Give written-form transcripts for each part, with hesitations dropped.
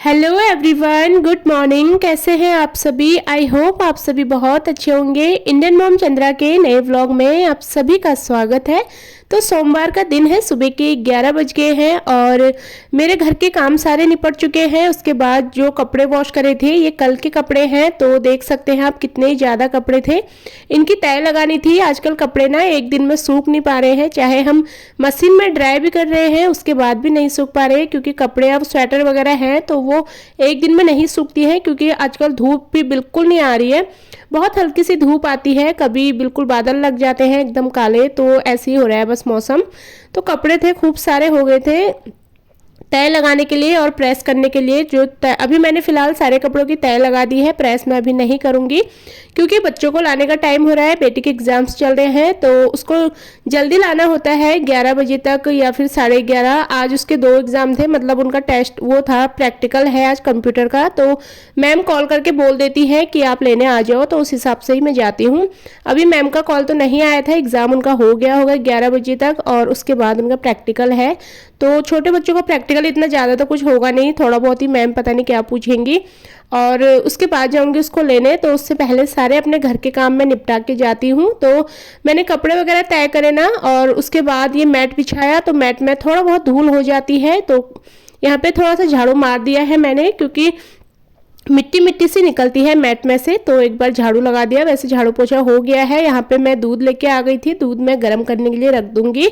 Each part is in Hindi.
Hello everyone, good morning. कैसे हैं आप सभी? आई होप आप सभी बहुत अच्छे होंगे। इंडियन मॉम चंद्रा के नए व्लॉग में आप सभी का स्वागत है। तो सोमवार का दिन है, सुबह के 11 बज गए हैं और मेरे घर के काम सारे निपट चुके हैं। उसके बाद जो कपड़े वॉश करे थे, ये कल के कपड़े हैं, तो देख सकते हैं आप कितने ज़्यादा कपड़े थे। इनकी तय लगानी थी। आजकल कपड़े ना एक दिन में सूख नहीं पा रहे हैं, चाहे हम मशीन में ड्राई भी कर रहे हैं उसके बाद भी नहीं सूख पा रहे हैं, क्योंकि कपड़े अब स्वेटर वगैरह हैं तो वो एक दिन में नहीं सूखती है, क्योंकि आजकल धूप भी बिल्कुल नहीं आ रही है। बहुत हल्की सी धूप आती है, कभी बिल्कुल बादल लग जाते हैं एकदम काले, तो ऐसे ही हो रहा है बस मौसम। तो कपड़े थे, खूब सारे हो गए थे तय लगाने के लिए और प्रेस करने के लिए। जो अभी मैंने फ़िलहाल सारे कपड़ों की तय लगा दी है, प्रेस मैं अभी नहीं करूँगी क्योंकि बच्चों को लाने का टाइम हो रहा है। बेटी के एग्ज़ाम्स चल रहे हैं तो उसको जल्दी लाना होता है 11 बजे तक या फिर 11:30। आज उसके 2 एग्ज़ाम थे, मतलब उनका टेस्ट वो था, प्रैक्टिकल है आज कंप्यूटर का। तो मैम कॉल करके बोल देती है कि आप लेने आ जाओ, तो उस हिसाब से ही मैं जाती हूँ। अभी मैम का कॉल तो नहीं आया था, एग्ज़ाम उनका हो गया होगा 11 बजे तक और उसके बाद उनका प्रैक्टिकल है। तो छोटे बच्चों का प्रैक्टिकल इतना ज़्यादा तो कुछ होगा नहीं, थोड़ा बहुत ही मैम पता नहीं क्या पूछेंगी और उसके बाद जाऊंगी उसको लेने। तो उससे पहले सारे अपने घर के काम में निपटा के जाती हूँ। तो मैंने कपड़े वगैरह तय करे ना और उसके बाद ये मैट बिछाया, तो मैट में थोड़ा बहुत धूल हो जाती है, तो यहाँ पे थोड़ा सा झाड़ू मार दिया है मैंने, क्योंकि मिट्टी मिट्टी सी निकलती है मैट में से। तो एक बार झाड़ू लगा दिया, वैसे झाड़ू पोछा हो गया है। यहाँ पे मैं दूध लेके आ गई थी, दूध मैं गर्म करने के लिए रख दूंगी।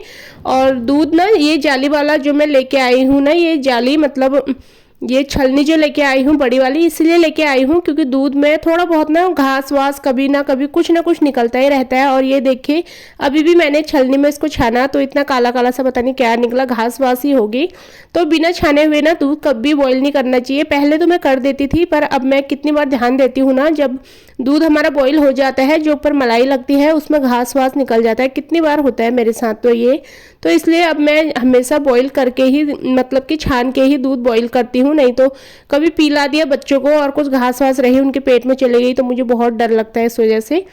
और दूध ना, ये जाली वाला जो मैं लेके आई हूँ ना, ये जाली मतलब ये छलनी जो लेके आई हूँ बड़ी वाली, इसलिए लेके आई हूँ क्योंकि दूध में थोड़ा बहुत ना घास वास कभी ना कभी कुछ ना कुछ निकलता ही रहता है। और ये देखिए अभी भी मैंने छलनी में इसको छाना तो इतना काला काला सा पता नहीं क्या निकला, घास वास ही होगी। तो बिना छाने हुए ना दूध कभी बॉईल नहीं करना चाहिए। पहले तो मैं कर देती थी, पर अब मैं कितनी बार ध्यान देती हूँ ना, जब दूध हमारा बॉईल हो जाता है, जो ऊपर मलाई लगती है उसमें घास वास निकल जाता है। कितनी बार होता है मेरे साथ तो ये, तो इसलिए अब मैं हमेशा बॉईल करके ही, मतलब कि छान के ही दूध बॉईल करती हूँ। नहीं तो कभी पिला दिया बच्चों को और कुछ घास वास रही उनके पेट में चली गई तो मुझे बहुत डर लगता है इस वजह से।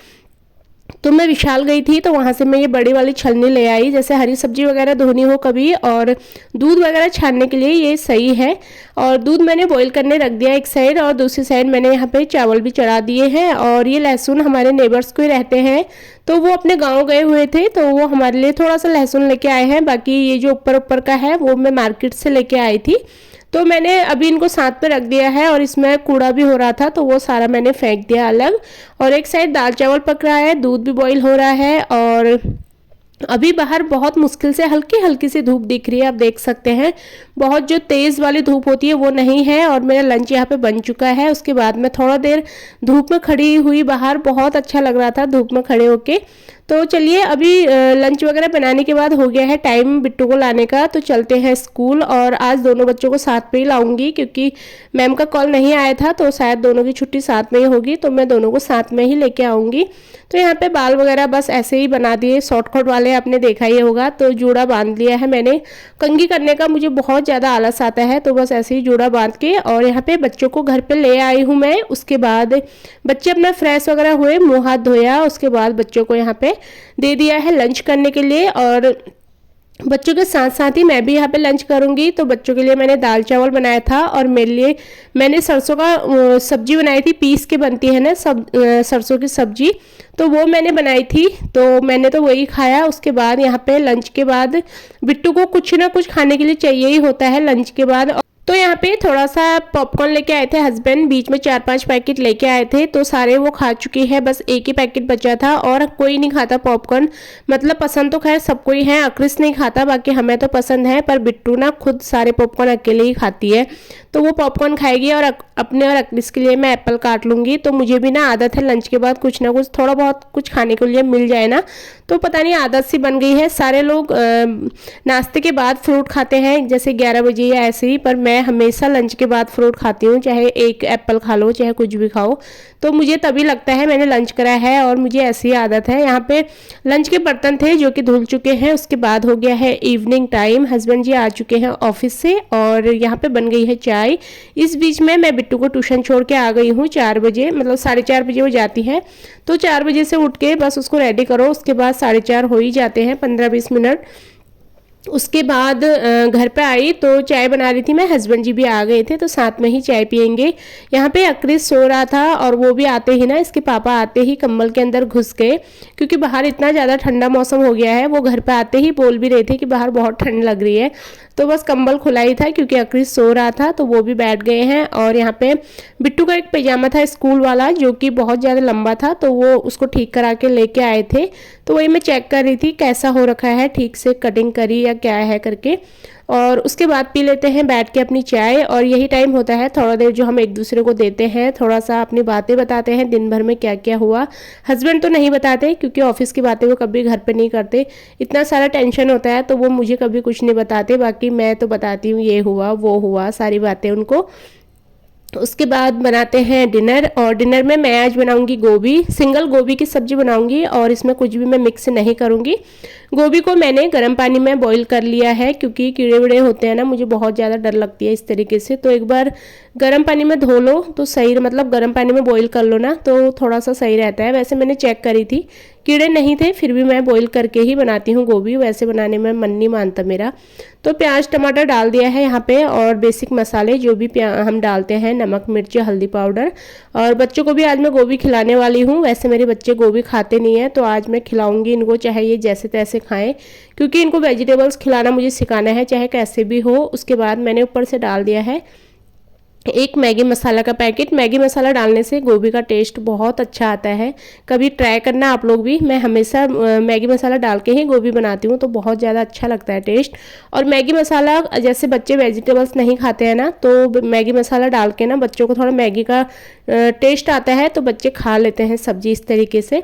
तो मैं विशाल गई थी तो वहाँ से मैं ये बड़ी वाली छलनी ले आई, जैसे हरी सब्जी वगैरह धोनी हो कभी और दूध वगैरह छानने के लिए ये सही है। और दूध मैंने बॉईल करने रख दिया एक साइड, और दूसरी साइड मैंने यहाँ पे चावल भी चढ़ा दिए हैं। और ये लहसुन हमारे नेबर्स को ही रहते हैं, तो वो अपने गांव गए हुए थे तो वो हमारे लिए थोड़ा सा लहसुन लेके आए हैं। बाकी ये जो ऊपर ऊपर का है वो मैं मार्केट से लेके आई थी। तो मैंने अभी इनको साथ पे रख दिया है और इसमें कूड़ा भी हो रहा था तो वो सारा मैंने फेंक दिया अलग। और एक साइड दाल चावल पक रहा है, दूध भी बॉईल हो रहा है। और अभी बाहर बहुत मुश्किल से हल्की हल्की सी धूप दिख रही है, आप देख सकते हैं। बहुत जो तेज़ वाली धूप होती है वो नहीं है। और मेरा लंच यहाँ पे बन चुका है। उसके बाद मैं थोड़ा देर धूप में खड़ी हुई बाहर, बहुत अच्छा लग रहा था धूप में खड़े होके। तो चलिए अभी लंच वगैरह बनाने के बाद हो गया है टाइम बिट्टू को लाने का, तो चलते हैं स्कूल। और आज दोनों बच्चों को साथ में ही लाऊंगी क्योंकि मैम का कॉल नहीं आया था, तो शायद दोनों की छुट्टी साथ में ही होगी, तो मैं दोनों को साथ में ही लेके आऊँगी। तो यहाँ पे बाल वगैरह बस ऐसे ही बना दिए, शॉर्टकट वाले आपने देखा ही होगा। तो जूड़ा बांध लिया है मैंने। कंघी करने का मुझे बहुत ज़्यादा आलस आता है, तो बस ऐसे ही जूड़ा बांध के और यहाँ पे बच्चों को घर पे ले आई हूँ मैं। उसके बाद बच्चे अपना फ्रेश वगैरह हुए, मुँह हाथ धोया, उसके बाद बच्चों को यहाँ पे दे दिया है लंच करने के लिए। और बच्चों के साथ साथ ही मैं भी यहाँ पे लंच करूँगी। तो बच्चों के लिए मैंने दाल चावल बनाया था और मेरे लिए मैंने सरसों का सब्जी बनाई थी, पीस के बनती है ना सब सरसों की सब्जी, तो वो मैंने बनाई थी, तो मैंने तो वही खाया। उसके बाद यहाँ पे लंच के बाद बिट्टू को कुछ ना कुछ खाने के लिए चाहिए ही होता है लंच के बाद। तो यहाँ पे थोड़ा सा पॉपकॉर्न लेके आए थे हस्बैंड, बीच में 4-5 पैकेट लेके आए थे, तो सारे वो खा चुकी है, बस एक ही पैकेट बचा था। और कोई नहीं खाता पॉपकॉर्न, मतलब पसंद तो खैर सबको ही है, अक्रिस नहीं खाता, बाकी हमें तो पसंद है, पर बिट्टू ना खुद सारे पॉपकॉर्न अकेले ही खाती है। तो वो पॉपकॉर्न खाएगी और अपने और अक्रिस के लिए मैं एप्पल काट लूँगी। तो मुझे भी ना आदत है लंच के बाद कुछ ना कुछ थोड़ा बहुत कुछ खाने के लिए मिल जाए ना, तो पता नहीं आदत सी बन गई है। सारे लोग नाश्ते के बाद फ्रूट खाते हैं जैसे 11 बजे या ऐसे ही, पर मैं हमेशा लंच के बाद फ्रूट खाती हूँ, चाहे एक एप्पल खा लो चाहे कुछ भी खाओ, तो मुझे तभी लगता है मैंने लंच करा है और मुझे ऐसी आदत है। यहाँ पे लंच के बर्तन थे जो कि धुल चुके हैं। उसके बाद हो गया है इवनिंग टाइम, हस्बैंड जी आ चुके हैं ऑफिस से और यहाँ पे बन गई है चाय। इस बीच में मैं बिट्टू को ट्यूशन छोड़ के आ गई हूँ 4 बजे, मतलब 4:30 बजे वो जाती है, तो 4 बजे से उठ के बस उसको रेडी करो, उसके बाद 4:30 हो ही जाते हैं, 15-20 मिनट। उसके बाद घर पे आई तो चाय बना रही थी मैं, हस्बैंड जी भी आ गए थे तो साथ में ही चाय पियेंगे। यहाँ पे अक्रिस सो रहा था और वो भी आते ही ना, इसके पापा आते ही कंबल के अंदर घुस गए, क्योंकि बाहर इतना ज़्यादा ठंडा मौसम हो गया है। वो घर पे आते ही बोल भी रहे थे कि बाहर बहुत ठंड लग रही है, तो बस कंबल खुला ही था क्योंकि अक्रिस सो रहा था, तो वो भी बैठ गए हैं। और यहाँ पे बिट्टू का एक पैजामा था स्कूल वाला जो कि बहुत ज़्यादा लंबा था, तो वो उसको ठीक करा के लेके आए थे, तो वही मैं चेक कर रही थी कैसा हो रखा है, ठीक से कटिंग करी या क्या है करके। और उसके बाद पी लेते हैं बैठ के अपनी चाय, और यही टाइम होता है थोड़ा देर जो हम एक दूसरे को देते हैं, थोड़ा सा अपनी बातें बताते हैं दिन भर में क्या क्या हुआ। हस्बैंड तो नहीं बताते क्योंकि ऑफिस की बातें वो कभी घर पे नहीं करते, इतना सारा टेंशन होता है तो वो मुझे कभी कुछ नहीं बताते, बाकी मैं तो बताती हूँ ये हुआ वो हुआ सारी बातें उनको। उसके बाद बनाते हैं डिनर, और डिनर में मैं आज बनाऊंगी गोभी, सिंगल गोभी की सब्जी बनाऊंगी और इसमें कुछ भी मैं मिक्स नहीं करूंगी। गोभी को मैंने गर्म पानी में बॉईल कर लिया है क्योंकि कीड़े वीड़े होते हैं ना, मुझे बहुत ज़्यादा डर लगती है इस तरीके से, तो एक बार गर्म पानी में धो लो तो सही, मतलब गर्म पानी में बॉईल कर लो ना तो थोड़ा सा सही रहता है। वैसे मैंने चेक करी थी, कीड़े नहीं थे, फिर भी मैं बॉईल करके ही बनाती हूँ गोभी, वैसे बनाने में मन नहीं मानता मेरा। तो प्याज टमाटर डाल दिया है यहाँ पे, और बेसिक मसाले जो भी हम डालते हैं, नमक मिर्च हल्दी पाउडर। और बच्चों को भी आज मैं गोभी खिलाने वाली हूँ, वैसे मेरे बच्चे गोभी खाते नहीं है तो आज मैं खिलाऊंगी इनको, चाहे ये जैसे तैसे खाएं, क्योंकि इनको वेजिटेबल्स खिलाना मुझे सिखाना है चाहे कैसे भी हो। उसके बाद मैंने ऊपर से डाल दिया है एक मैगी मसाला का पैकेट। मैगी मसाला डालने से गोभी का टेस्ट बहुत अच्छा आता है, कभी ट्राई करना आप लोग भी। मैं हमेशा मैगी मसाला डाल के ही गोभी बनाती हूँ तो बहुत ज़्यादा अच्छा लगता है टेस्ट। और मैगी मसाला, जैसे बच्चे वेजिटेबल्स नहीं खाते हैं ना, तो मैगी मसाला डाल के ना बच्चों को थोड़ा मैगी का टेस्ट आता है तो बच्चे खा लेते हैं सब्जी इस तरीके से।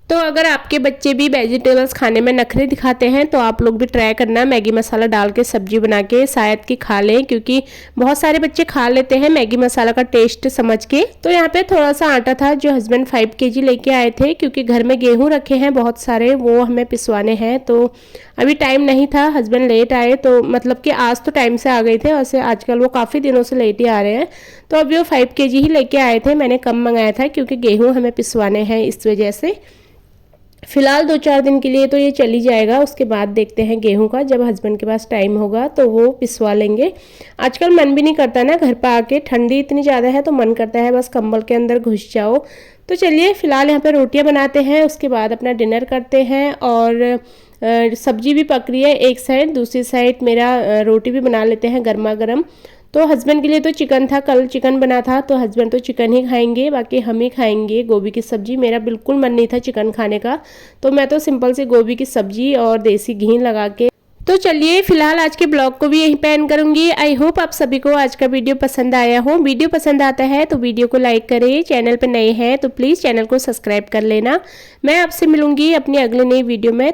तो अगर आपके बच्चे भी वेजिटेबल्स खाने में नखरे दिखाते हैं तो आप लोग भी ट्राई करना मैगी मसाला डाल के सब्जी बना के, शायद कि खा लें, क्योंकि बहुत सारे बच्चे खा लेते हैं मैगी मसाला का टेस्ट समझ के। तो यहाँ पे थोड़ा सा आटा था जो हस्बैंड 5 kg लेके आए थे, क्योंकि घर में गेहूँ रखे हैं बहुत सारे, वो हमें पिसवाने हैं, तो अभी टाइम नहीं था, हस्बैंड लेट आए, तो मतलब कि आज तो टाइम से आ गए थे, वैसे आजकल वो काफ़ी दिनों से लेट ही आ रहे हैं, तो अभी वो 5 kg ही लेके आए थे। मैंने कम मंगाया था क्योंकि गेहूँ हमें पिसवाने हैं, इस वजह से फिलहाल 2-4 दिन के लिए तो ये चली जाएगा, उसके बाद देखते हैं गेहूं का, जब हस्बैंड के पास टाइम होगा तो वो पिसवा लेंगे। आजकल मन भी नहीं करता ना घर पर आके, ठंडी इतनी ज़्यादा है तो मन करता है बस कंबल के अंदर घुस जाओ। तो चलिए फिलहाल यहाँ पे रोटियाँ बनाते हैं, उसके बाद अपना डिनर करते हैं। और सब्जी भी पक रही है एक साइड, दूसरी साइड मेरा रोटी भी बना लेते हैं गर्मा गर्म। तो हस्बैंड के लिए तो चिकन था, कल चिकन बना था तो हस्बैंड तो चिकन ही खाएंगे, बाकी हम ही खाएंगे गोभी की सब्ज़ी। मेरा बिल्कुल मन नहीं था चिकन खाने का, तो मैं तो सिंपल सी गोभी की सब्ज़ी और देसी घी लगा के। तो चलिए फिलहाल आज के ब्लॉग को भी यहीं पे एंड करूंगी। आई होप आप सभी को आज का वीडियो पसंद आया हो। वीडियो पसंद आता है तो वीडियो को लाइक करें, चैनल पे नए हैं तो प्लीज़ चैनल को सब्सक्राइब कर लेना। मैं आपसे मिलूंगी अपनी अगले नई वीडियो में।